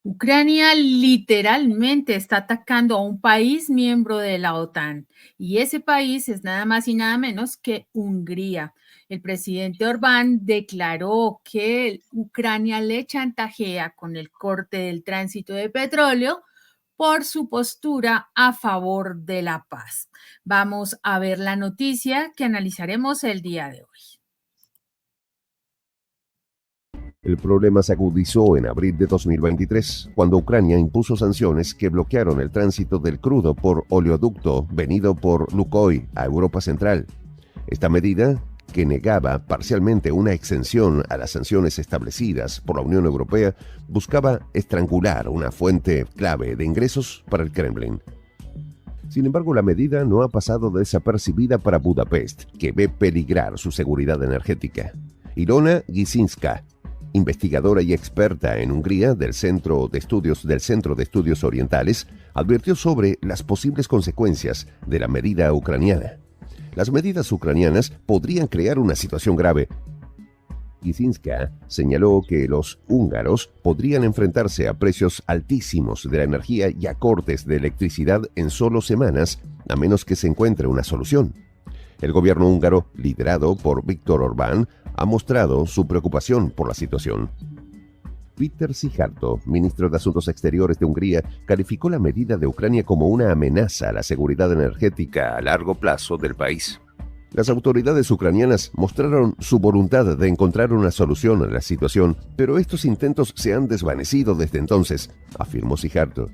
Ucrania literalmente está atacando a un país miembro de la OTAN y ese país es nada más y nada menos que Hungría. El presidente Orbán declaró que Ucrania le chantajea con el corte del tránsito de petróleo por su postura a favor de la paz. Vamos a ver la noticia que analizaremos el día de hoy. El problema se agudizó en abril de 2023, cuando Ucrania impuso sanciones que bloquearon el tránsito del crudo por oleoducto venido por Lukoil a Europa Central. Esta medida, que negaba parcialmente una exención a las sanciones establecidas por la Unión Europea, buscaba estrangular una fuente clave de ingresos para el Kremlin. Sin embargo, la medida no ha pasado desapercibida para Budapest, que ve peligrar su seguridad energética. Ilona Gisinska, investigadora y experta en Hungría del Centro de Estudios Orientales, advirtió sobre las posibles consecuencias de la medida ucraniana. Las medidas ucranianas podrían crear una situación grave. Gisinska señaló que los húngaros podrían enfrentarse a precios altísimos de la energía y a cortes de electricidad en solo semanas, a menos que se encuentre una solución. El gobierno húngaro, liderado por Viktor Orbán, ha mostrado su preocupación por la situación. Péter Szijjártó, ministro de Asuntos Exteriores de Hungría, calificó la medida de Ucrania como una amenaza a la seguridad energética a largo plazo del país. Las autoridades ucranianas mostraron su voluntad de encontrar una solución a la situación, pero estos intentos se han desvanecido desde entonces, afirmó Szijjártó.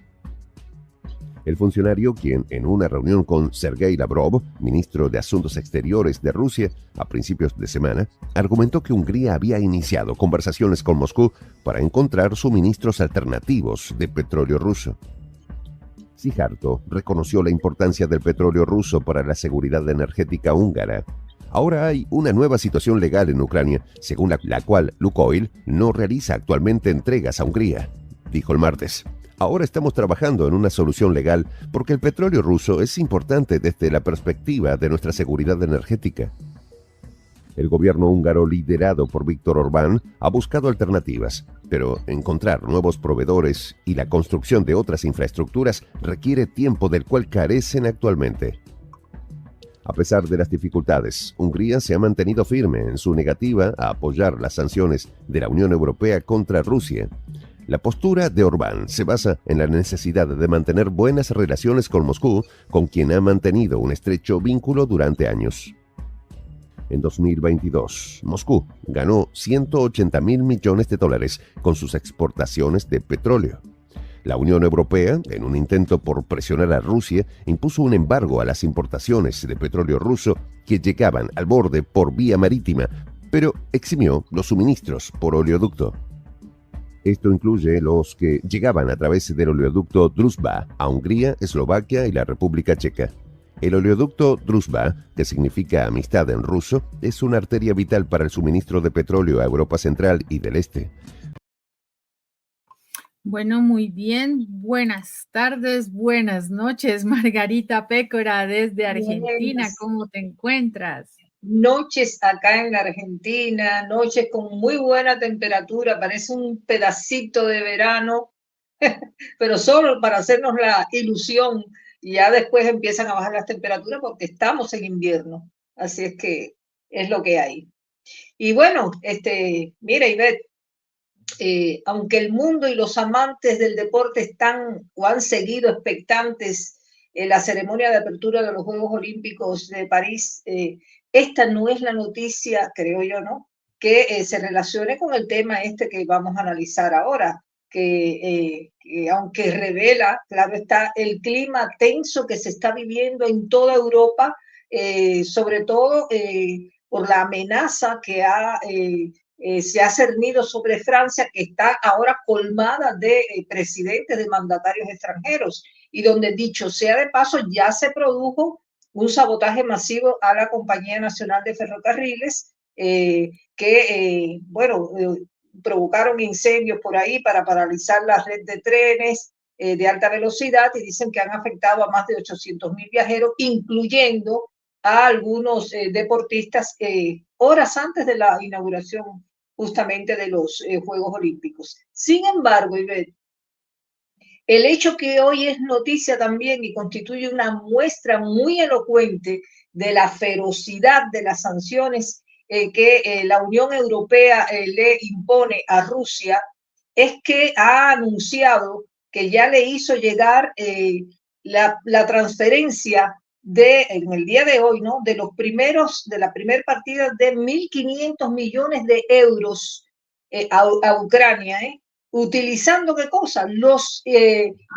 El funcionario, quien en una reunión con Sergei Lavrov, ministro de Asuntos Exteriores de Rusia, a principios de semana, argumentó que Hungría había iniciado conversaciones con Moscú para encontrar suministros alternativos de petróleo ruso. Szijjártó reconoció la importancia del petróleo ruso para la seguridad energética húngara. Ahora hay una nueva situación legal en Ucrania, según la cual Lukoil no realiza actualmente entregas a Hungría, dijo el martes. Ahora estamos trabajando en una solución legal porque el petróleo ruso es importante desde la perspectiva de nuestra seguridad energética. El gobierno húngaro, liderado por Viktor Orbán, ha buscado alternativas, pero encontrar nuevos proveedores y la construcción de otras infraestructuras requiere tiempo del cual carecen actualmente. A pesar de las dificultades, Hungría se ha mantenido firme en su negativa a apoyar las sanciones de la Unión Europea contra Rusia. La postura de Orbán se basa en la necesidad de mantener buenas relaciones con Moscú, con quien ha mantenido un estrecho vínculo durante años. En 2022, Moscú ganó $180.000 millones con sus exportaciones de petróleo. La Unión Europea, en un intento por presionar a Rusia, impuso un embargo a las importaciones de petróleo ruso que llegaban al borde por vía marítima, pero eximió los suministros por oleoducto. Esto incluye los que llegaban a través del oleoducto Druzhba a Hungría, Eslovaquia y la República Checa. El oleoducto Druzhba, que significa amistad en ruso, es una arteria vital para el suministro de petróleo a Europa Central y del Este. Bueno, muy bien. Buenas tardes, buenas noches, Margarita Pécora desde Argentina. Buenas ¿Cómo te encuentras? noches acá en la Argentina, noches con muy buena temperatura, parece un pedacito de verano, pero solo para hacernos la ilusión, y ya después empiezan a bajar las temperaturas porque estamos en invierno, así es que es lo que hay. Y bueno, mira, Ivette, aunque el mundo y los amantes del deporte están o han seguido expectantes en la ceremonia de apertura de los Juegos Olímpicos de París, esta no es la noticia, creo yo, ¿no?, que se relacione con el tema este que vamos a analizar ahora, que aunque revela, claro está, el clima tenso que se está viviendo en toda Europa, sobre todo por la amenaza que se ha cernido sobre Francia, que está ahora colmada de presidentes, de mandatarios extranjeros, y donde, dicho sea de paso, ya se produjo un sabotaje masivo a la Compañía Nacional de Ferrocarriles, provocaron incendios por ahí para paralizar la red de trenes de alta velocidad, y dicen que han afectado a más de 800.000 viajeros, incluyendo a algunos deportistas horas antes de la inauguración justamente de los Juegos Olímpicos. Sin embargo, Ivette, El hecho que hoy es noticia también y constituye una muestra muy elocuente de la ferocidad de las sanciones que la Unión Europea le impone a Rusia es que ha anunciado que ya le hizo llegar la transferencia en el día de hoy, ¿no? De la primera partida de 1.500 millones de euros a Ucrania, utilizando ¿qué cosa? Los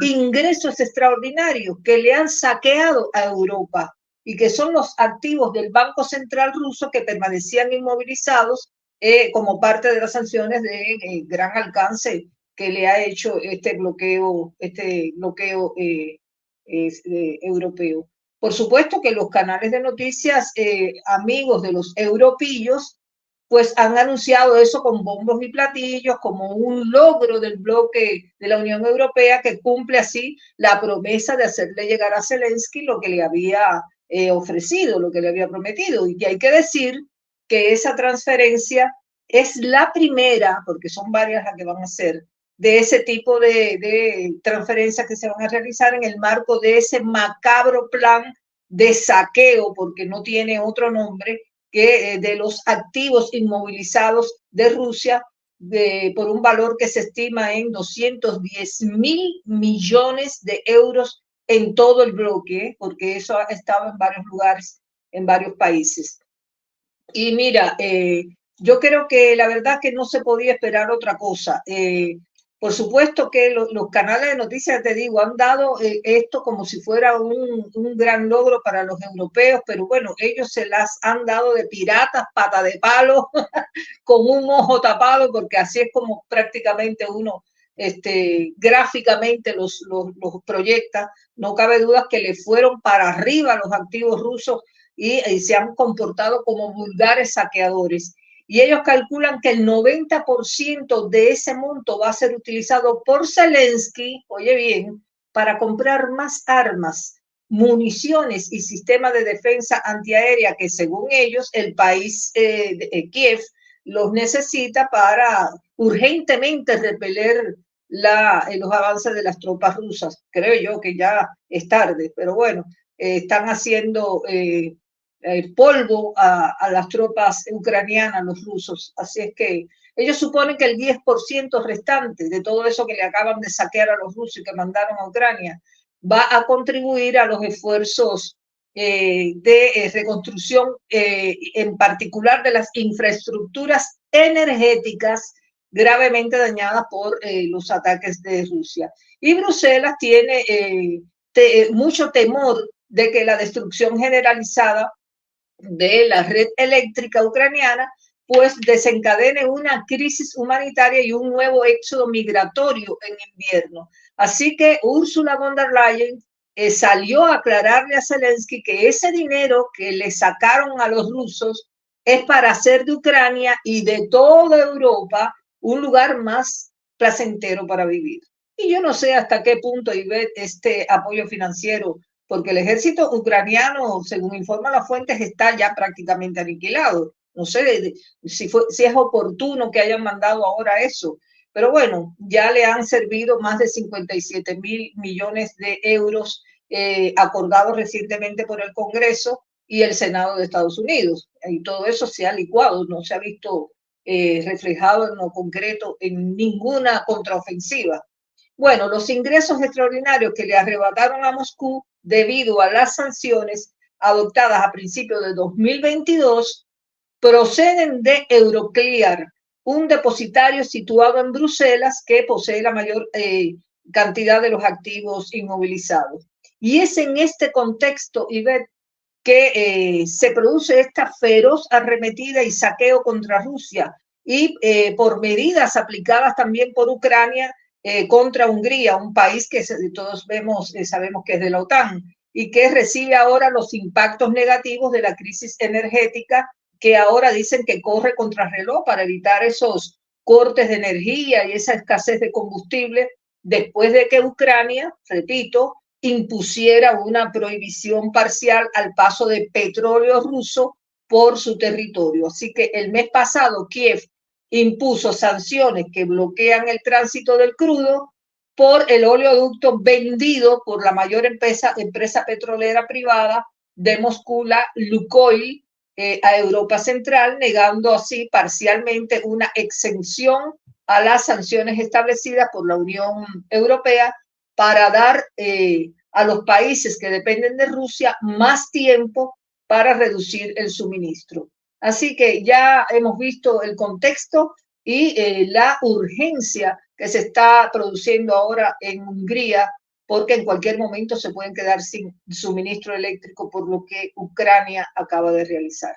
ingresos extraordinarios que le han saqueado a Europa y que son los activos del Banco Central ruso que permanecían inmovilizados como parte de las sanciones de gran alcance que le ha hecho este bloqueo europeo. Por supuesto que los canales de noticias amigos de los europillos pues han anunciado eso con bombos y platillos como un logro del bloque de la Unión Europea que cumple así la promesa de hacerle llegar a Zelensky lo que le había ofrecido, lo que le había prometido. Y que hay que decir que esa transferencia es la primera, porque son varias las que van a hacer, de ese tipo de transferencias que se van a realizar en el marco de ese macabro plan de saqueo, porque no tiene otro nombre, que de los activos inmovilizados de Rusia por un valor que se estima en 210.000 millones de euros en todo el bloque, porque eso ha estado en varios lugares, en varios países. Y mira, yo creo que la verdad que no se podía esperar otra cosa. Por supuesto que los canales de noticias, te digo, han dado esto como si fuera un gran logro para los europeos, pero bueno, ellos se las han dado de piratas, pata de palo, con un ojo tapado, porque así es como prácticamente uno gráficamente los proyecta. No cabe duda que le fueron para arriba los activos rusos y se han comportado como vulgares saqueadores. Y ellos calculan que el 90% de ese monto va a ser utilizado por Zelensky, oye bien, para comprar más armas, municiones y sistemas de defensa antiaérea que según ellos el país Kiev los necesita para urgentemente repeler los avances de las tropas rusas. Creo yo que ya es tarde, pero bueno, están haciendo polvo a las tropas ucranianas, los rusos. Así es que ellos suponen que el 10% restante de todo eso que le acaban de saquear a los rusos y que mandaron a Ucrania va a contribuir a los esfuerzos de reconstrucción, en particular de las infraestructuras energéticas gravemente dañadas por los ataques de Rusia. Y Bruselas tiene mucho temor de que la destrucción generalizada de la red eléctrica ucraniana pues desencadene una crisis humanitaria y un nuevo éxodo migratorio en invierno. Así que Ursula von der Leyen salió a aclararle a Zelensky que ese dinero que le sacaron a los rusos es para hacer de Ucrania y de toda Europa un lugar más placentero para vivir. Y yo no sé hasta qué punto, Ivette, este apoyo financiero, porque el ejército ucraniano, según informan las fuentes, está ya prácticamente aniquilado. No sé si es oportuno que hayan mandado ahora eso, pero bueno, ya le han servido más de 57.000 millones de euros acordados recientemente por el Congreso y el Senado de Estados Unidos. Y todo eso se ha licuado, no se ha visto reflejado en lo concreto en ninguna contraofensiva. Bueno, los ingresos extraordinarios que le arrebataron a Moscú debido a las sanciones adoptadas a principios de 2022 proceden de Euroclear, un depositario situado en Bruselas que posee la mayor cantidad de los activos inmovilizados. Y es en este contexto, Ivette, que se produce esta feroz arremetida y saqueo contra Rusia y por medidas aplicadas también por Ucrania contra Hungría, un país que todos sabemos que es de la OTAN y que recibe ahora los impactos negativos de la crisis energética que ahora dicen que corre contrarreloj para evitar esos cortes de energía y esa escasez de combustible después de que Ucrania, repito, impusiera una prohibición parcial al paso de petróleo ruso por su territorio. Así que el mes pasado Kiev impuso sanciones que bloquean el tránsito del crudo por el oleoducto vendido por la mayor empresa petrolera privada de Moscú, la Lukoil, a Europa Central, negando así parcialmente una exención a las sanciones establecidas por la Unión Europea para dar a los países que dependen de Rusia más tiempo para reducir el suministro. Así que ya hemos visto el contexto y la urgencia que se está produciendo ahora en Hungría, porque en cualquier momento se pueden quedar sin suministro eléctrico por lo que Ucrania acaba de realizar.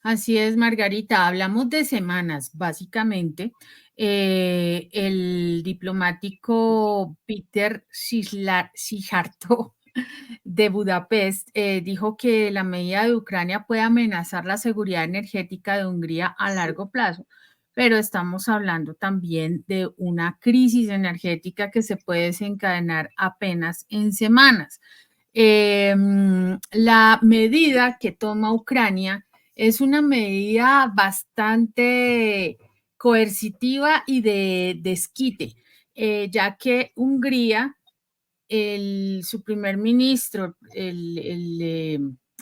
Así es, Margarita. Hablamos de semanas, básicamente. El diplomático Peter Szijjártó de Budapest dijo que la medida de Ucrania puede amenazar la seguridad energética de Hungría a largo plazo, pero estamos hablando también de una crisis energética que se puede desencadenar apenas en semanas. La medida que toma Ucrania es una medida bastante coercitiva y de desquite, ya que Hungría, su primer ministro,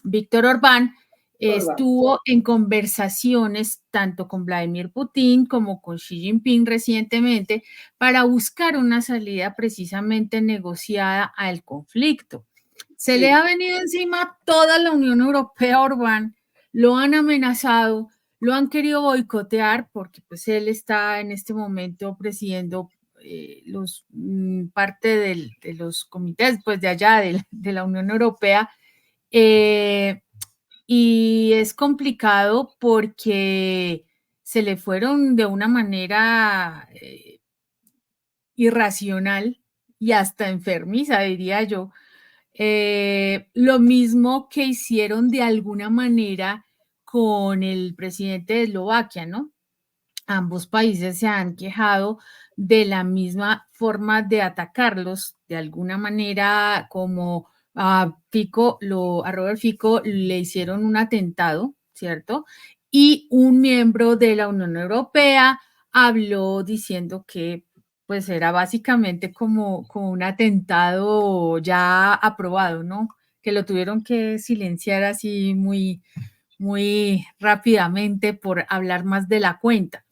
Víctor Orbán, estuvo en conversaciones tanto con Vladimir Putin como con Xi Jinping recientemente para buscar una salida precisamente negociada al conflicto. Se le ha venido encima toda la Unión Europea a Orbán, lo han amenazado, lo han querido boicotear porque pues él está en este momento presidiendo parte de los comités pues de allá de la Unión Europea, y es complicado porque se le fueron de una manera irracional y hasta enfermiza, diría yo. Lo mismo que hicieron de alguna manera con el presidente de Eslovaquia, ¿no? Ambos países se han quejado de la misma forma de atacarlos, de alguna manera como a Robert Fico le hicieron un atentado, ¿cierto? Y un miembro de la Unión Europea habló diciendo que pues era básicamente como un atentado ya aprobado, ¿no? Que lo tuvieron que silenciar así muy rápidamente por hablar más de la cuenta.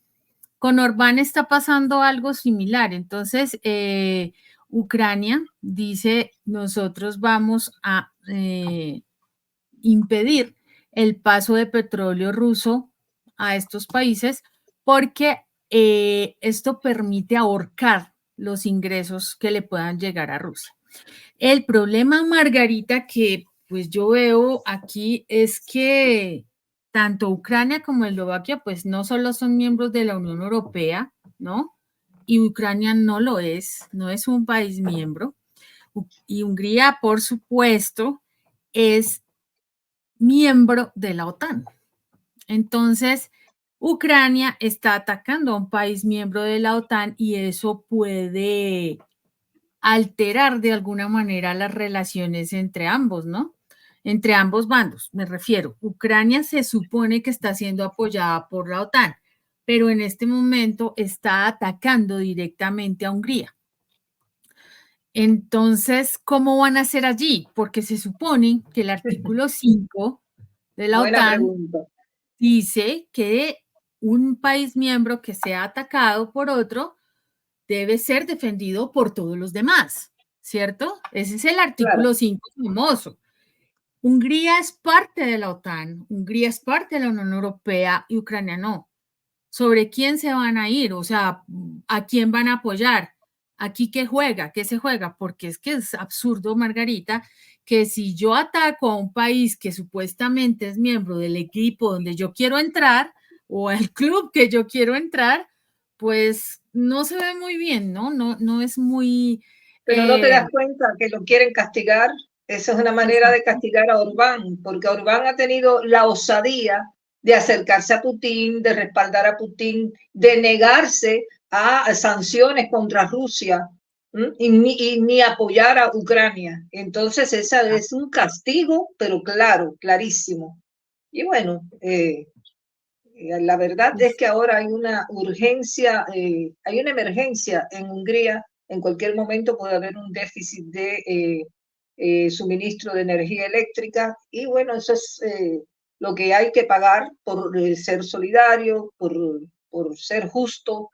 Con Orbán está pasando algo similar. Entonces, Ucrania dice, nosotros vamos a impedir el paso de petróleo ruso a estos países porque esto permite ahorcar los ingresos que le puedan llegar a Rusia. El problema, Margarita, que pues yo veo aquí es que tanto Ucrania como Eslovaquia pues no solo son miembros de la Unión Europea, ¿no? Y Ucrania no es un país miembro. Y Hungría, por supuesto, es miembro de la OTAN. Entonces, Ucrania está atacando a un país miembro de la OTAN y eso puede alterar de alguna manera las relaciones entre ambos, ¿no? Entre ambos bandos, me refiero. Ucrania se supone que está siendo apoyada por la OTAN, pero en este momento está atacando directamente a Hungría. Entonces, ¿cómo van a hacer allí? Porque se supone que el artículo 5 de la OTAN dice que un país miembro que sea atacado por otro debe ser defendido por todos los demás, ¿cierto? Ese es el artículo 5 famoso. Hungría es parte de la OTAN, Hungría es parte de la Unión Europea y Ucrania no. ¿Sobre quién se van a ir? O sea, ¿a quién van a apoyar? ¿Aquí qué juega? ¿Qué se juega? Porque es que es absurdo, Margarita, que si yo ataco a un país que supuestamente es miembro del equipo donde yo quiero entrar o al club que yo quiero entrar, pues no se ve muy bien, ¿no? No es muy... Pero no te das cuenta que lo quieren castigar. Esa es una manera de castigar a Orbán, porque Orbán ha tenido la osadía de acercarse a Putin, de respaldar a Putin, de negarse a sanciones contra Rusia y ni apoyar a Ucrania. Entonces, esa es un castigo, pero claro, clarísimo. Y bueno, la verdad es que ahora hay una urgencia, hay una emergencia en Hungría en cualquier momento puede haber un déficit de suministro de energía eléctrica, y bueno, eso es lo que hay que pagar por ser solidario, por ser justo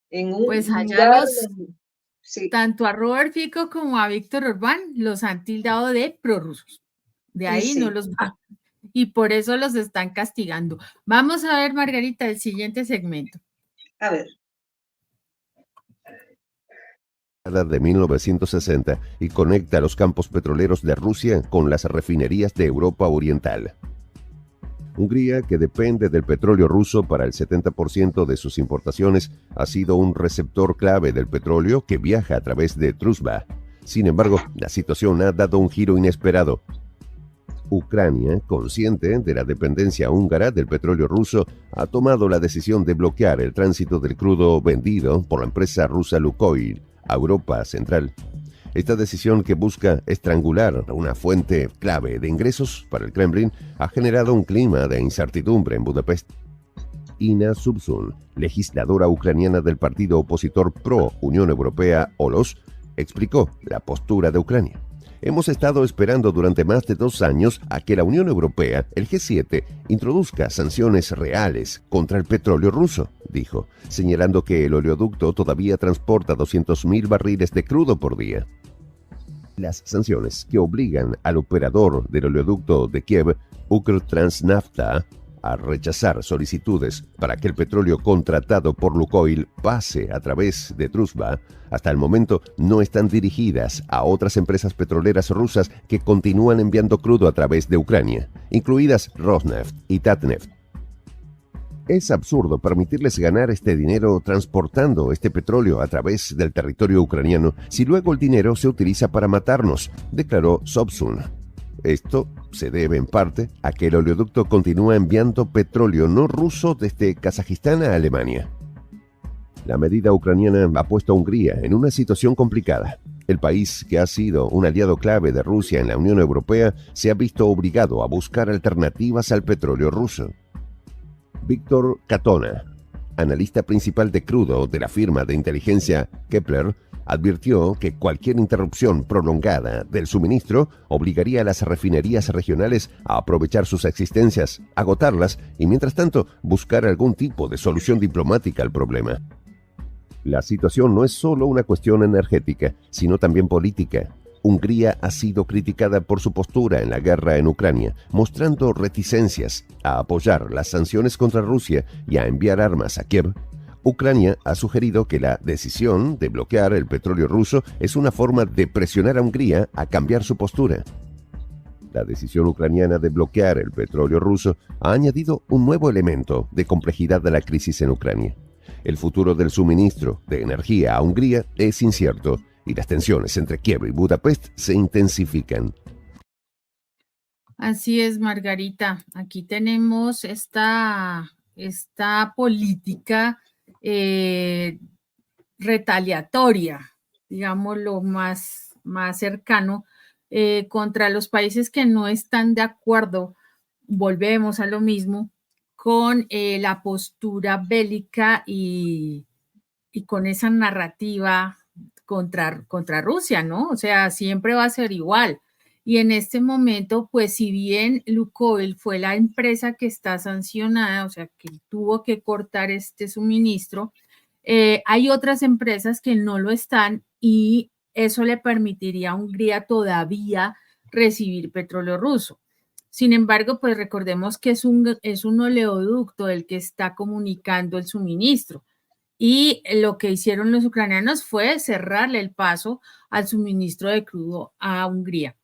en Pues un allá lugar los, donde, sí, tanto a Robert Fico como a Víctor Orbán los han tildado de prorrusos. De y ahí no sí, los va. Y por eso los están castigando. Vamos a ver, Margarita, el siguiente segmento. a ver. De 1960 y conecta los campos petroleros de Rusia con las refinerías de Europa Oriental. Hungría, que depende del petróleo ruso para el 70% de sus importaciones, ha sido un receptor clave del petróleo que viaja a través de Druzhba. Sin embargo, la situación ha dado un giro inesperado. Ucrania, consciente de la dependencia húngara del petróleo ruso, ha tomado la decisión de bloquear el tránsito del crudo vendido por la empresa rusa Lukoil a Europa Central. Esta decisión, que busca estrangular una fuente clave de ingresos para el Kremlin, ha generado un clima de incertidumbre en Budapest. Ina Subsun, legisladora ucraniana del partido opositor pro-Unión Europea, OLOS, explicó la postura de Ucrania. Hemos estado esperando durante más de 2 años a que la Unión Europea, el G7, introduzca sanciones reales contra el petróleo ruso, dijo, señalando que el oleoducto todavía transporta 200.000 barriles de crudo por día. Las sanciones que obligan al operador del oleoducto de Kiev, Ukrtransnafta, a rechazar solicitudes para que el petróleo contratado por Lukoil pase a través de Druzhba, hasta el momento no están dirigidas a otras empresas petroleras rusas que continúan enviando crudo a través de Ucrania, incluidas Rosneft y Tatneft. Es absurdo permitirles ganar este dinero transportando este petróleo a través del territorio ucraniano si luego el dinero se utiliza para matarnos, declaró Sobsun. Esto se debe en parte a que el oleoducto continúa enviando petróleo no ruso desde Kazajistán a Alemania. La medida ucraniana ha puesto a Hungría en una situación complicada. El país, que ha sido un aliado clave de Rusia en la Unión Europea, se ha visto obligado a buscar alternativas al petróleo ruso. Víctor Katona, analista principal de crudo de la firma de inteligencia Kepler, advirtió que cualquier interrupción prolongada del suministro obligaría a las refinerías regionales a aprovechar sus existencias, agotarlas y, mientras tanto, buscar algún tipo de solución diplomática al problema. La situación no es solo una cuestión energética, sino también política. Hungría ha sido criticada por su postura en la guerra en Ucrania, mostrando reticencias a apoyar las sanciones contra Rusia y a enviar armas a Kiev. Ucrania ha sugerido que la decisión de bloquear el petróleo ruso es una forma de presionar a Hungría a cambiar su postura. La decisión ucraniana de bloquear el petróleo ruso ha añadido un nuevo elemento de complejidad a la crisis en Ucrania. El futuro del suministro de energía a Hungría es incierto y las tensiones entre Kiev y Budapest se intensifican. Así es, Margarita. Aquí tenemos esta política retaliatoria, digamos lo más cercano, contra los países que no están de acuerdo, volvemos a lo mismo, con la postura bélica y con esa narrativa contra Rusia, ¿no? O sea, siempre va a ser igual. Y en este momento, pues si bien Lukoil fue la empresa que está sancionada, o sea, que tuvo que cortar este suministro, hay otras empresas que no lo están y eso le permitiría a Hungría todavía recibir petróleo ruso. Sin embargo, pues recordemos que es un oleoducto el que está comunicando el suministro. Y lo que hicieron los ucranianos fue cerrarle el paso al suministro de crudo a Hungría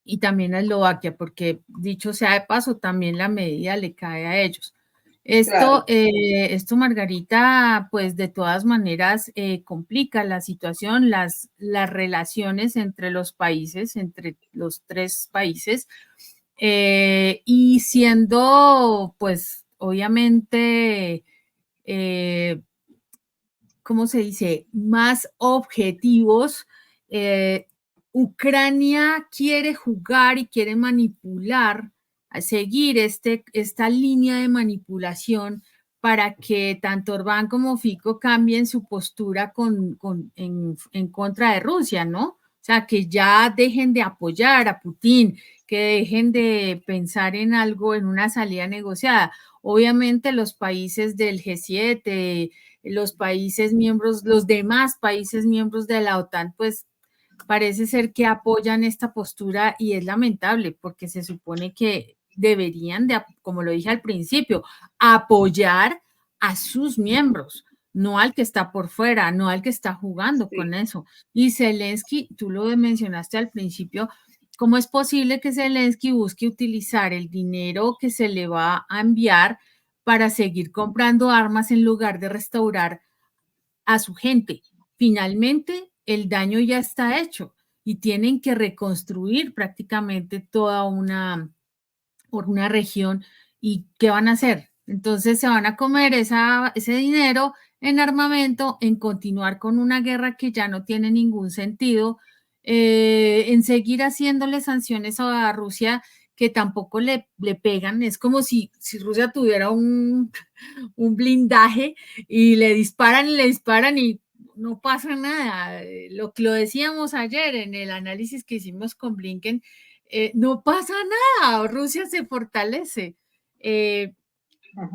y también a Eslovaquia, porque dicho sea de paso, también la medida le cae a ellos. Claro. Esto, Margarita, pues de todas maneras complica la situación, las relaciones entre los países, entre los 3 países, y siendo, pues, obviamente, ¿cómo se dice?, más objetivos. Ucrania quiere jugar y quiere manipular, a seguir esta línea de manipulación para que tanto Orbán como Fico cambien su postura en contra de Rusia, ¿no? O sea, que ya dejen de apoyar a Putin, que dejen de pensar en algo, en una salida negociada. Obviamente los países del G7, los países miembros, los demás países miembros de la OTAN, pues parece ser que apoyan esta postura y es lamentable porque se supone que deberían de, como lo dije al principio, apoyar a sus miembros, no al que está por fuera, no al que está jugando Sí. con eso. Y Zelensky, tú lo mencionaste al principio, ¿cómo es posible que Zelensky busque utilizar el dinero que se le va a enviar para seguir comprando armas en lugar de restaurar a su gente? Finalmente, el daño ya está hecho y tienen que reconstruir prácticamente toda una región. ¿Y qué van a hacer? Entonces se van a comer ese dinero en armamento, en continuar con una guerra que ya no tiene ningún sentido, en seguir haciéndole sanciones a Rusia que tampoco le pegan. Es como si Rusia tuviera un blindaje y le disparan y no pasa nada. Lo decíamos ayer en el análisis que hicimos con Blinken, no pasa nada, Rusia se fortalece.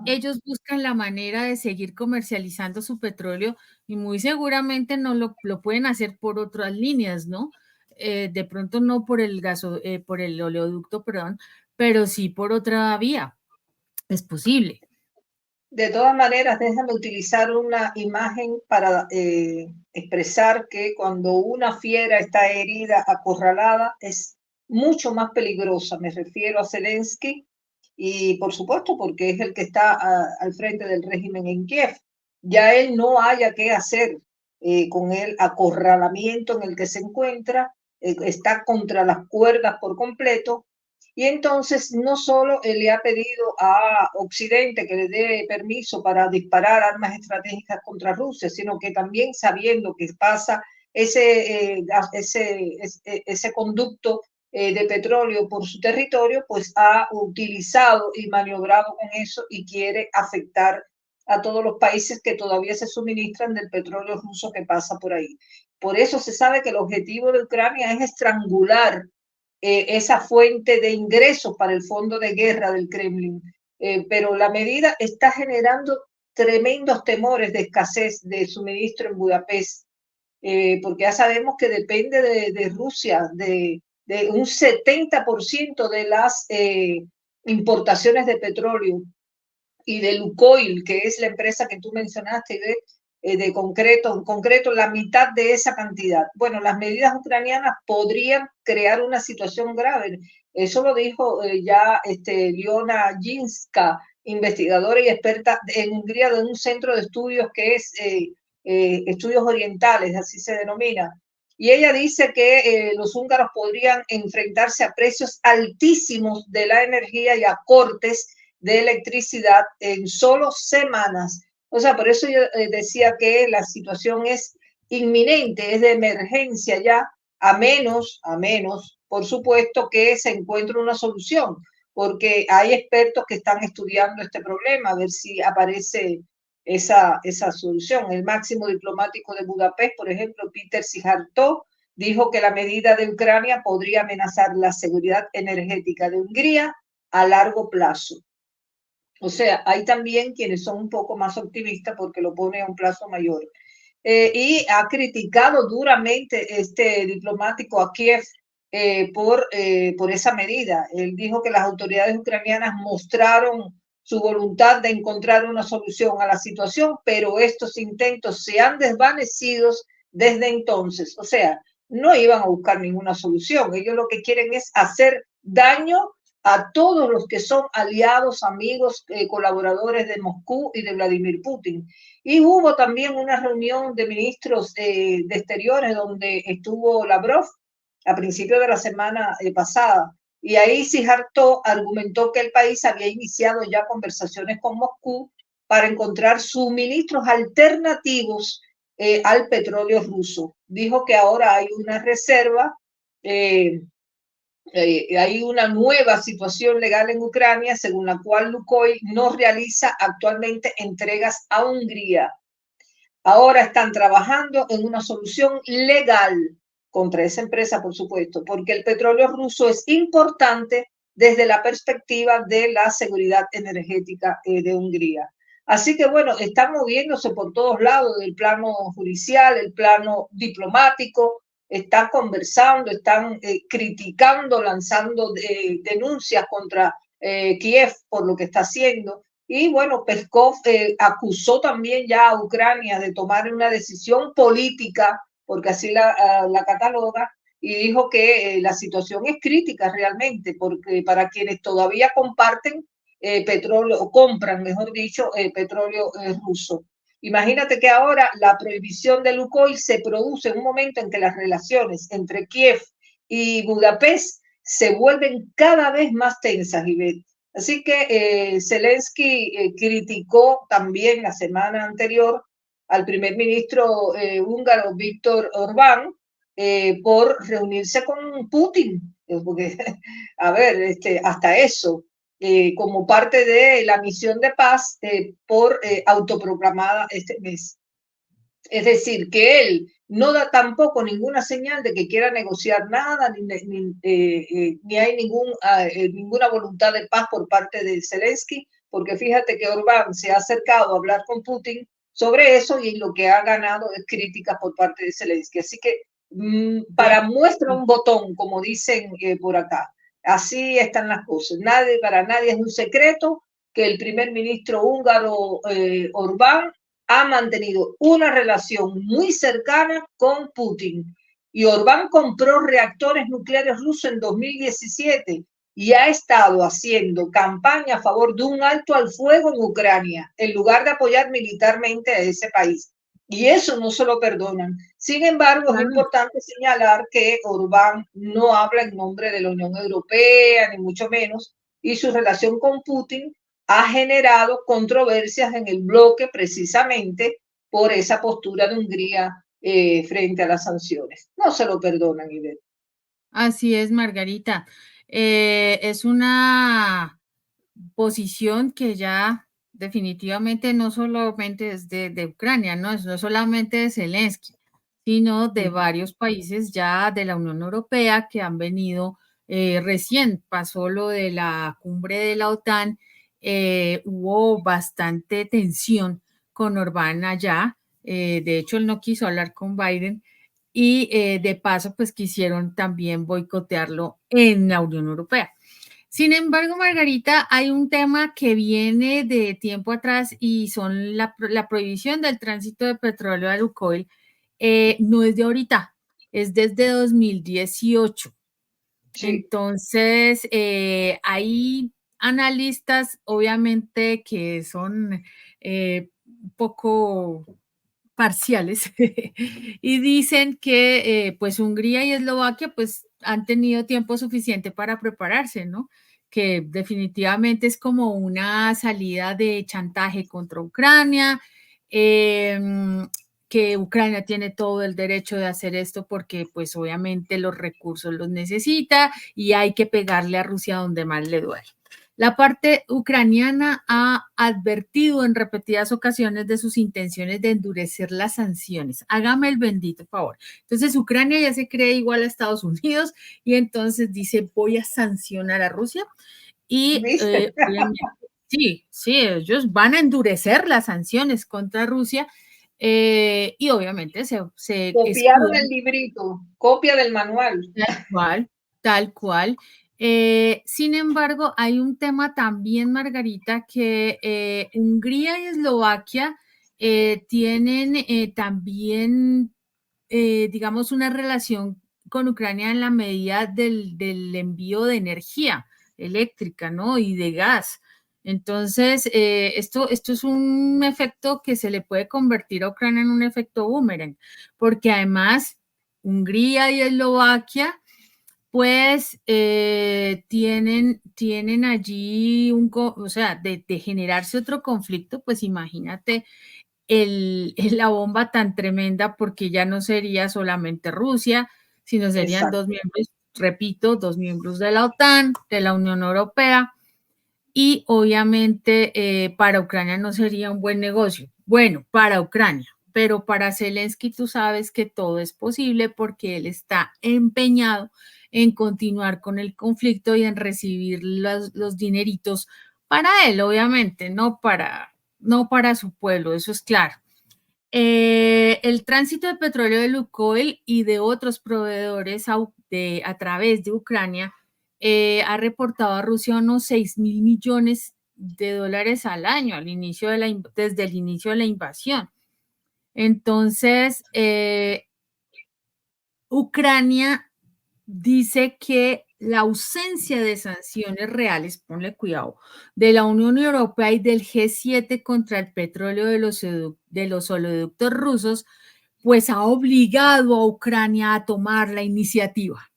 Ellos buscan la manera de seguir comercializando su petróleo y muy seguramente no lo pueden hacer por otras líneas, ¿no? De pronto no por por el oleoducto, perdón, pero sí por otra vía. Es posible. De todas maneras, déjame utilizar una imagen para expresar que cuando una fiera está herida, acorralada, es mucho más peligrosa. Me refiero a Zelensky y, por supuesto, porque es el que está al frente del régimen en Kiev. Ya él no haya qué hacer con el acorralamiento en el que se encuentra, está contra las cuerdas por completo. Y entonces no solo le ha pedido a Occidente que le dé permiso para disparar armas estratégicas contra Rusia, sino que también sabiendo que pasa ese conducto de petróleo por su territorio, pues ha utilizado y maniobrado con eso y quiere afectar a todos los países que todavía se suministran del petróleo ruso que pasa por ahí. Por eso se sabe que el objetivo de Ucrania es estrangular esa fuente de ingresos para el fondo de guerra del Kremlin. Pero la medida está generando tremendos temores de escasez de suministro en Budapest, porque ya sabemos que depende de Rusia, de un 70% de las importaciones de petróleo y de Lukoil, que es la empresa que tú mencionaste, de concreto, en concreto la mitad de esa cantidad. Bueno, las medidas ucranianas podrían crear una situación grave. Eso lo dijo ya Liona Jinska, investigadora y experta en Hungría de un centro de estudios que es Estudios Orientales, así se denomina. Y ella dice que los húngaros podrían enfrentarse a precios altísimos de la energía y a cortes de electricidad en solo semanas. O sea, por eso yo decía que la situación es inminente, es de emergencia ya, a menos, por supuesto, que se encuentre una solución, porque hay expertos que están estudiando este problema, a ver si aparece esa solución. El máximo diplomático de Budapest, por ejemplo, Peter Szijjártó, dijo que la medida de Ucrania podría amenazar la seguridad energética de Hungría a largo plazo. O sea, hay también quienes son un poco más optimistas porque lo pone a un plazo mayor. Y ha criticado duramente este diplomático a Kiev por esa medida. Él dijo que las autoridades ucranianas mostraron su voluntad de encontrar una solución a la situación, pero estos intentos se han desvanecido desde entonces. O sea, no iban a buscar ninguna solución. Ellos lo que quieren es hacer daño a todos los que son aliados, amigos, colaboradores de Moscú y de Vladimir Putin. Y hubo también una reunión de ministros de Exteriores donde estuvo Lavrov a principios de la semana pasada. Y ahí Szijjártó argumentó que el país había iniciado ya conversaciones con Moscú para encontrar suministros alternativos al petróleo ruso. Dijo que ahora hay una reserva hay una nueva situación legal en Ucrania según la cual Lukoil no realiza actualmente entregas a Hungría. Ahora están trabajando en una solución legal contra esa empresa, por supuesto, porque el petróleo ruso es importante desde la perspectiva de la seguridad energética de Hungría. Así que bueno, están moviéndose por todos lados, el plano judicial, el plano diplomático, están conversando, están criticando, lanzando denuncias contra Kiev por lo que está haciendo. Y bueno, Peskov acusó también ya a Ucrania de tomar una decisión política, porque así la cataloga, y dijo que la situación es crítica realmente, porque para quienes todavía comparten petróleo, o compran, mejor dicho, petróleo ruso. Imagínate que ahora la prohibición de Lukoil se produce en un momento en que las relaciones entre Kiev y Budapest se vuelven cada vez más tensas, Ivette. Así que Zelensky criticó también la semana anterior al primer ministro húngaro Víctor Orbán por reunirse con Putin, porque, a ver, hasta eso, como parte de la misión de paz por autoproclamada este mes. Es decir, que él no da tampoco ninguna señal de que quiera negociar nada, ni hay ninguna voluntad de paz por parte de Zelensky, porque fíjate que Orbán se ha acercado a hablar con Putin sobre eso y lo que ha ganado es críticas por parte de Zelensky. Así que para muestra un botón, como dicen por acá. Así están las cosas. Para nadie es un secreto que el primer ministro húngaro Orbán ha mantenido una relación muy cercana con Putin. Y Orbán compró reactores nucleares rusos en 2017 y ha estado haciendo campaña a favor de un alto al fuego en Ucrania, en lugar de apoyar militarmente a ese país. Y eso no se lo perdonan. Sin embargo, es importante señalar que Orbán no habla en nombre de la Unión Europea, ni mucho menos, y su relación con Putin ha generado controversias en el bloque precisamente por esa postura de Hungría frente a las sanciones. No se lo perdonan, Ivette. Así es, Margarita. Es una posición que ya definitivamente no solamente es de Ucrania, no solamente de Zelensky, sino de varios países ya de la Unión Europea que han venido, recién pasó lo de la cumbre de la OTAN, hubo bastante tensión con Orbán allá, de hecho él no quiso hablar con Biden y de paso pues quisieron también boicotearlo en la Unión Europea. Sin embargo, Margarita, hay un tema que viene de tiempo atrás y son la prohibición del tránsito de petróleo a Lukoil. No es de ahorita, es desde 2018. Sí. Entonces, hay analistas, obviamente, que son un poco parciales y dicen que pues Hungría y Eslovaquia pues han tenido tiempo suficiente para prepararse, ¿no? Que definitivamente es como una salida de chantaje contra Ucrania, que Ucrania tiene todo el derecho de hacer esto porque pues obviamente los recursos los necesita y hay que pegarle a Rusia donde más le duele. La parte ucraniana ha advertido en repetidas ocasiones de sus intenciones de endurecer las sanciones. Hágame el bendito favor. Entonces, Ucrania ya se cree igual a Estados Unidos y entonces dice, voy a sancionar a Rusia. Y sí, ellos van a endurecer las sanciones contra Rusia y obviamente se copiaron el librito, copia del manual. Tal cual. Sin embargo, hay un tema también, Margarita, que Hungría y Eslovaquia tienen también, digamos, una relación con Ucrania en la medida del envío de energía eléctrica, ¿no? Y de gas. Entonces, esto es un efecto que se le puede convertir a Ucrania en un efecto boomerang, porque además Hungría y Eslovaquia pues tienen allí o sea, de generarse otro conflicto, pues imagínate la bomba tan tremenda porque ya no sería solamente Rusia, sino serían dos miembros, repito, 2 miembros de la OTAN, de la Unión Europea, y obviamente para Ucrania no sería un buen negocio. Bueno, para Ucrania, pero para Zelensky tú sabes que todo es posible porque él está empeñado en continuar con el conflicto y en recibir los dineritos para él, obviamente, no para su pueblo, eso es claro. El tránsito de petróleo de Lukoil y de otros proveedores a través de Ucrania ha reportado a Rusia unos 6.000 millones de dólares al año desde el inicio de la invasión. Entonces, Ucrania dice que la ausencia de sanciones reales, ponle cuidado, de la Unión Europea y del G7 contra el petróleo de los oleoductos rusos, pues ha obligado a Ucrania a tomar la iniciativa.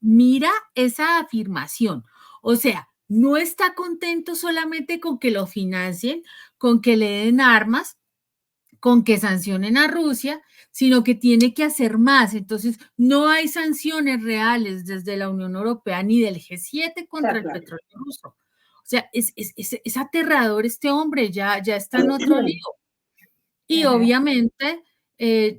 Mira esa afirmación. O sea, no está contento solamente con que lo financien, con que le den armas, con que sancionen a Rusia, sino que tiene que hacer más. Entonces, no hay sanciones reales desde la Unión Europea ni del G7 contra el petróleo ruso. O sea, es aterrador este hombre, ya está en otro lío. Y obviamente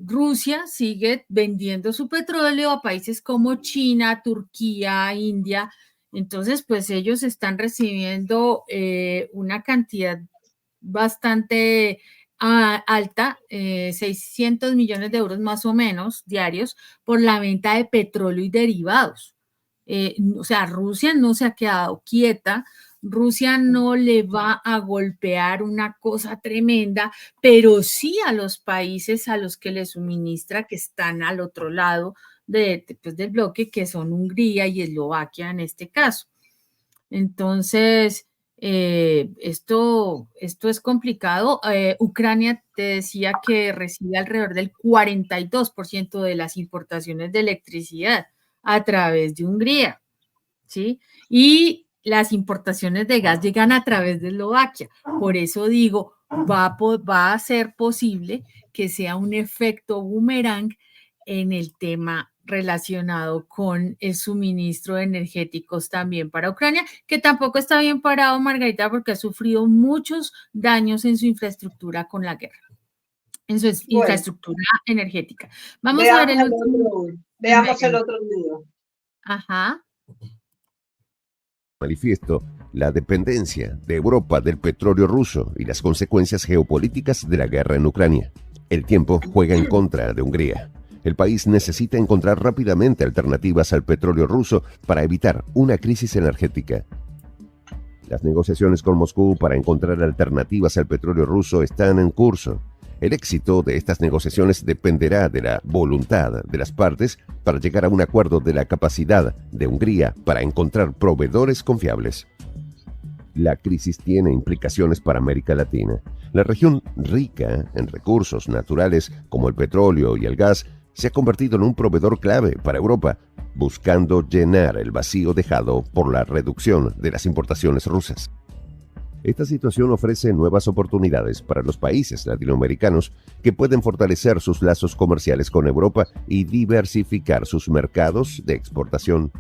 Rusia sigue vendiendo su petróleo a países como China, Turquía, India. Entonces, pues ellos están recibiendo una cantidad bastante alta, 600 millones de euros más o menos diarios por la venta de petróleo y derivados. O sea, Rusia no se ha quedado quieta, Rusia no le va a golpear una cosa tremenda, pero sí a los países a los que le suministra, que están al otro lado pues, del bloque, que son Hungría y Eslovaquia en este caso. Entonces, esto es complicado. Ucrania, te decía que recibe alrededor del 42% de las importaciones de electricidad a través de Hungría, ¿sí? Y las importaciones de gas llegan a través de Eslovaquia. Por eso digo, va a ser posible que sea un efecto boomerang en el tema relacionado con el suministro de energéticos también para Ucrania, que tampoco está bien parado, Margarita, porque ha sufrido muchos daños en su infraestructura con la guerra, en su infraestructura energética. Vamos a ver el último. Veamos el otro video. Ajá. Manifiesto la dependencia de Europa del petróleo ruso y las consecuencias geopolíticas de la guerra en Ucrania. El tiempo juega en contra de Hungría. El país necesita encontrar rápidamente alternativas al petróleo ruso para evitar una crisis energética. Las negociaciones con Moscú para encontrar alternativas al petróleo ruso están en curso. El éxito de estas negociaciones dependerá de la voluntad de las partes para llegar a un acuerdo de la capacidad de Hungría para encontrar proveedores confiables. La crisis tiene implicaciones para América Latina. La región rica en recursos naturales como el petróleo y el gas se ha convertido en un proveedor clave para Europa, buscando llenar el vacío dejado por la reducción de las importaciones rusas. Esta situación ofrece nuevas oportunidades para los países latinoamericanos que pueden fortalecer sus lazos comerciales con Europa y diversificar sus mercados de exportación.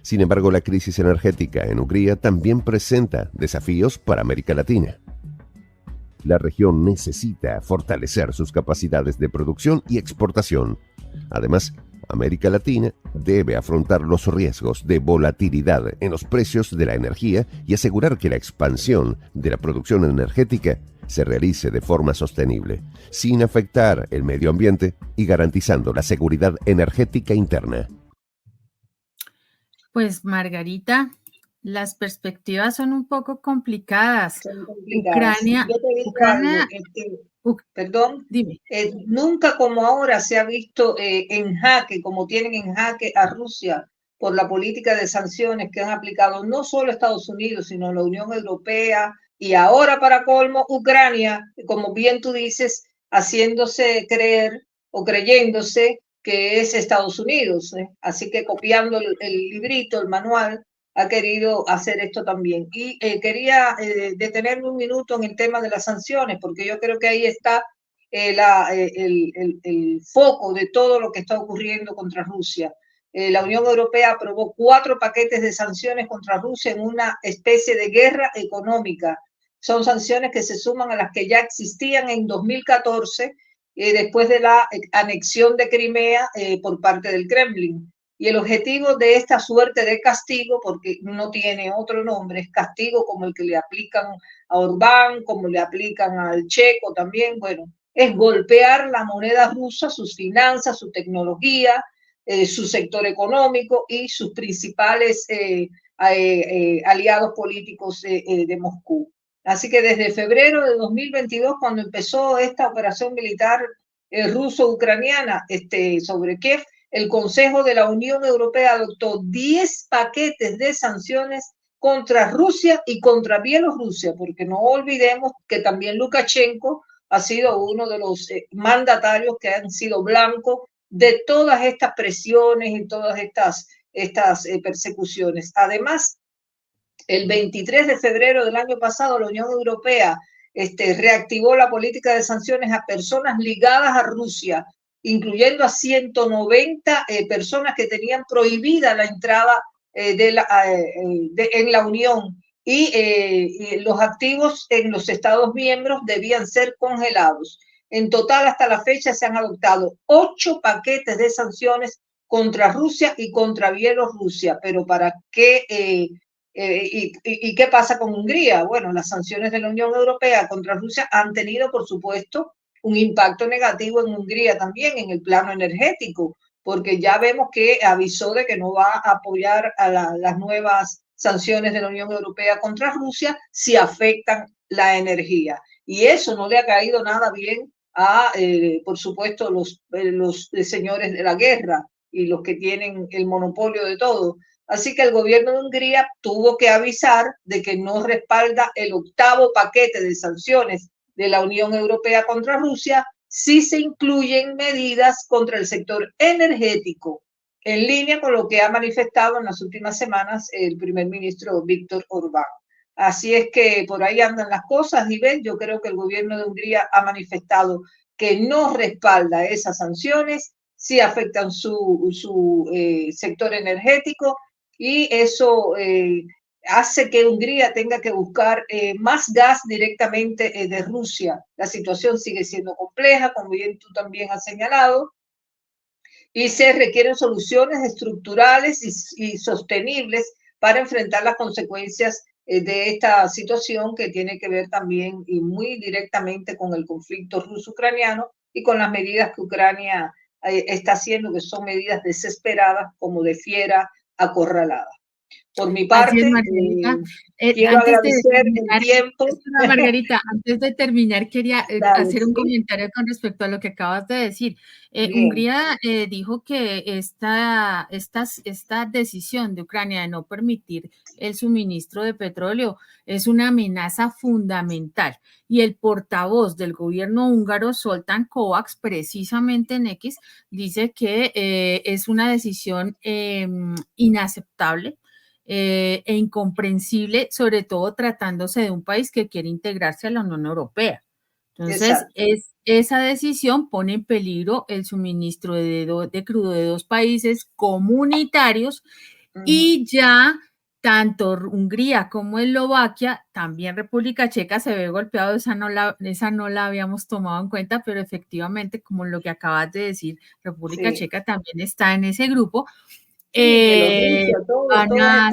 Sin embargo, la crisis energética en Hungría también presenta desafíos para América Latina. La región necesita fortalecer sus capacidades de producción y exportación. Además, América Latina debe afrontar los riesgos de volatilidad en los precios de la energía y asegurar que la expansión de la producción energética se realice de forma sostenible, sin afectar el medio ambiente y garantizando la seguridad energética interna. Pues Margarita, las perspectivas son un poco complicadas. Son complicadas. Ucrania, Yo te digo Ucrania, perdón, dime. Nunca como ahora se ha visto en jaque, como tienen en jaque a Rusia por la política de sanciones que han aplicado no solo Estados Unidos, sino la Unión Europea y ahora para colmo Ucrania, como bien tú dices, haciéndose creer o creyéndose que es Estados Unidos. Así que copiando el librito, el manual, ha querido hacer esto también. Y quería detenerme un minuto en el tema de las sanciones, porque yo creo que ahí está el foco de todo lo que está ocurriendo contra Rusia. la Unión Europea aprobó 4 paquetes de sanciones contra Rusia en una especie de guerra económica. Son sanciones que se suman a las que ya existían en 2014, después de la anexión de Crimea por parte del Kremlin. Y el objetivo de esta suerte de castigo, porque no tiene otro nombre, es castigo como el que le aplican a Orbán, como le aplican al checo también, bueno, es golpear la moneda rusa, sus finanzas, su tecnología, su sector económico y sus principales aliados políticos de Moscú. Así que desde febrero de 2022, cuando empezó esta operación militar ruso-ucraniana sobre Kiev, el Consejo de la Unión Europea adoptó 10 paquetes de sanciones contra Rusia y contra Bielorrusia, porque no olvidemos que también Lukashenko ha sido uno de los mandatarios que han sido blancos de todas estas presiones y todas estas persecuciones. Además, el 23 de febrero del año pasado, la Unión Europea reactivó la política de sanciones a personas ligadas a Rusia, incluyendo a 190 personas que tenían prohibida la entrada en la Unión y los activos en los Estados miembros debían ser congelados. En total, hasta la fecha, se han adoptado 8 paquetes de sanciones contra Rusia y contra Bielorrusia. Pero ¿para qué? ¿Y qué pasa con Hungría? Bueno, las sanciones de la Unión Europea contra Rusia han tenido, por supuesto, un impacto negativo en Hungría también en el plano energético, porque ya vemos que avisó de que no va a apoyar a las nuevas sanciones de la Unión Europea contra Rusia si afectan la energía. Y eso no le ha caído nada bien a, por supuesto, los señores de la guerra y los que tienen el monopolio de todo. Así que el gobierno de Hungría tuvo que avisar de que no respalda el 8º paquete de sanciones de la Unión Europea contra Rusia si se incluyen medidas contra el sector energético, en línea con lo que ha manifestado en las últimas semanas el primer ministro Víctor Orbán. Así es que por ahí andan las cosas, y ven, yo creo que el gobierno de Hungría ha manifestado que no respalda esas sanciones, sí afectan su sector energético, y eso hace que Hungría tenga que buscar más gas directamente de Rusia. La situación sigue siendo compleja, como bien tú también has señalado, y se requieren soluciones estructurales y sostenibles para enfrentar las consecuencias de esta situación, que tiene que ver también y muy directamente con el conflicto ruso-ucraniano y con las medidas que Ucrania está haciendo, que son medidas desesperadas, como de fiera acorralada. Por mi Así es, parte, Margarita. quiero Antes de agradecer terminar, el tiempo. Margarita, antes de terminar, quería Dale, hacer un sí. comentario con respecto a lo que acabas de decir. Bien. Hungría dijo que esta decisión de Ucrania de no permitir el suministro de petróleo es una amenaza fundamental. Y el portavoz del gobierno húngaro, Zoltán Kovács, precisamente en X, dice que es una decisión inaceptable e incomprensible, sobre todo tratándose de un país que quiere integrarse a la Unión Europea. Entonces, esa decisión pone en peligro el suministro de crudo de 2 países comunitarios, y ya tanto Hungría como Eslovaquia, también República Checa, se ve golpeado. Esa no la habíamos tomado en cuenta, pero efectivamente, como lo que acabas de decir, República Sí. Checa también está en ese grupo. Bielorrusia,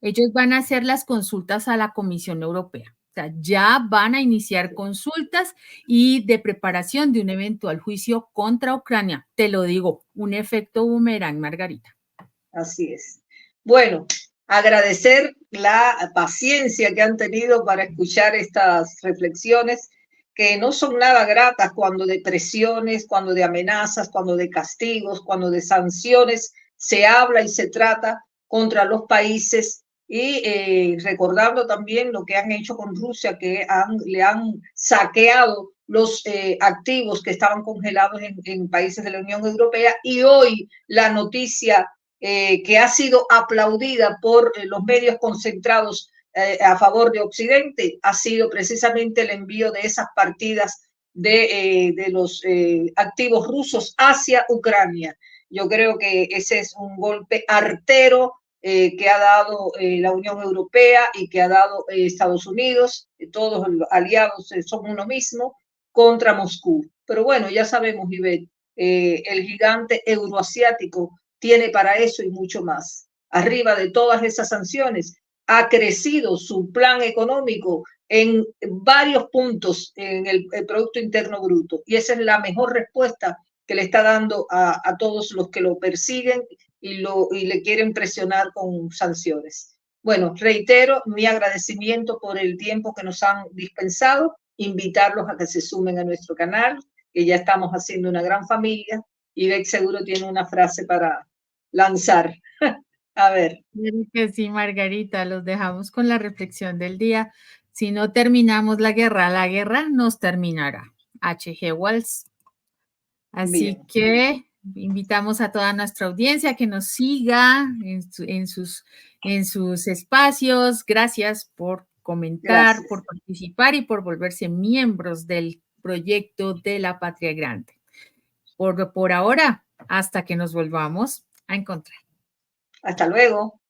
Ellos van a hacer las consultas a la Comisión Europea. O sea, ya van a iniciar consultas y de preparación de un eventual juicio contra Ucrania. Te lo digo, un efecto boomerang, Margarita. Así es. Bueno, agradecer la paciencia que han tenido para escuchar estas reflexiones, que no son nada gratas, cuando de presiones, cuando de amenazas, cuando de castigos, cuando de sanciones se habla y se trata contra los países. Y recordando también lo que han hecho con Rusia, que le han saqueado los activos que estaban congelados en países de la Unión Europea. Y hoy la noticia que ha sido aplaudida por los medios concentrados a favor de Occidente, ha sido precisamente el envío de esas partidas de los activos rusos hacia Ucrania. Yo creo que ese es un golpe artero que ha dado la Unión Europea y que ha dado Estados Unidos, todos los aliados son uno mismo, contra Moscú. Pero bueno, ya sabemos, Ivette, el gigante euroasiático tiene para eso y mucho más. Arriba de todas esas sanciones, ha crecido su plan económico en varios puntos en el Producto Interno Bruto. Y esa es la mejor respuesta que le está dando a todos los que lo persiguen y le quieren presionar con sanciones. Bueno, reitero mi agradecimiento por el tiempo que nos han dispensado, invitarlos a que se sumen a nuestro canal, que ya estamos haciendo una gran familia, y Beck seguro tiene una frase para lanzar. A ver. Que sí, Margarita, los dejamos con la reflexión del día. Si no terminamos la guerra nos terminará. H.G. Wells. Así Bien. que invitamos a toda nuestra audiencia que nos siga en sus espacios. Gracias por comentar, Gracias. por participar y por volverse miembros del proyecto de la Patria Grande. Por ahora, hasta que nos volvamos a encontrar. Hasta luego.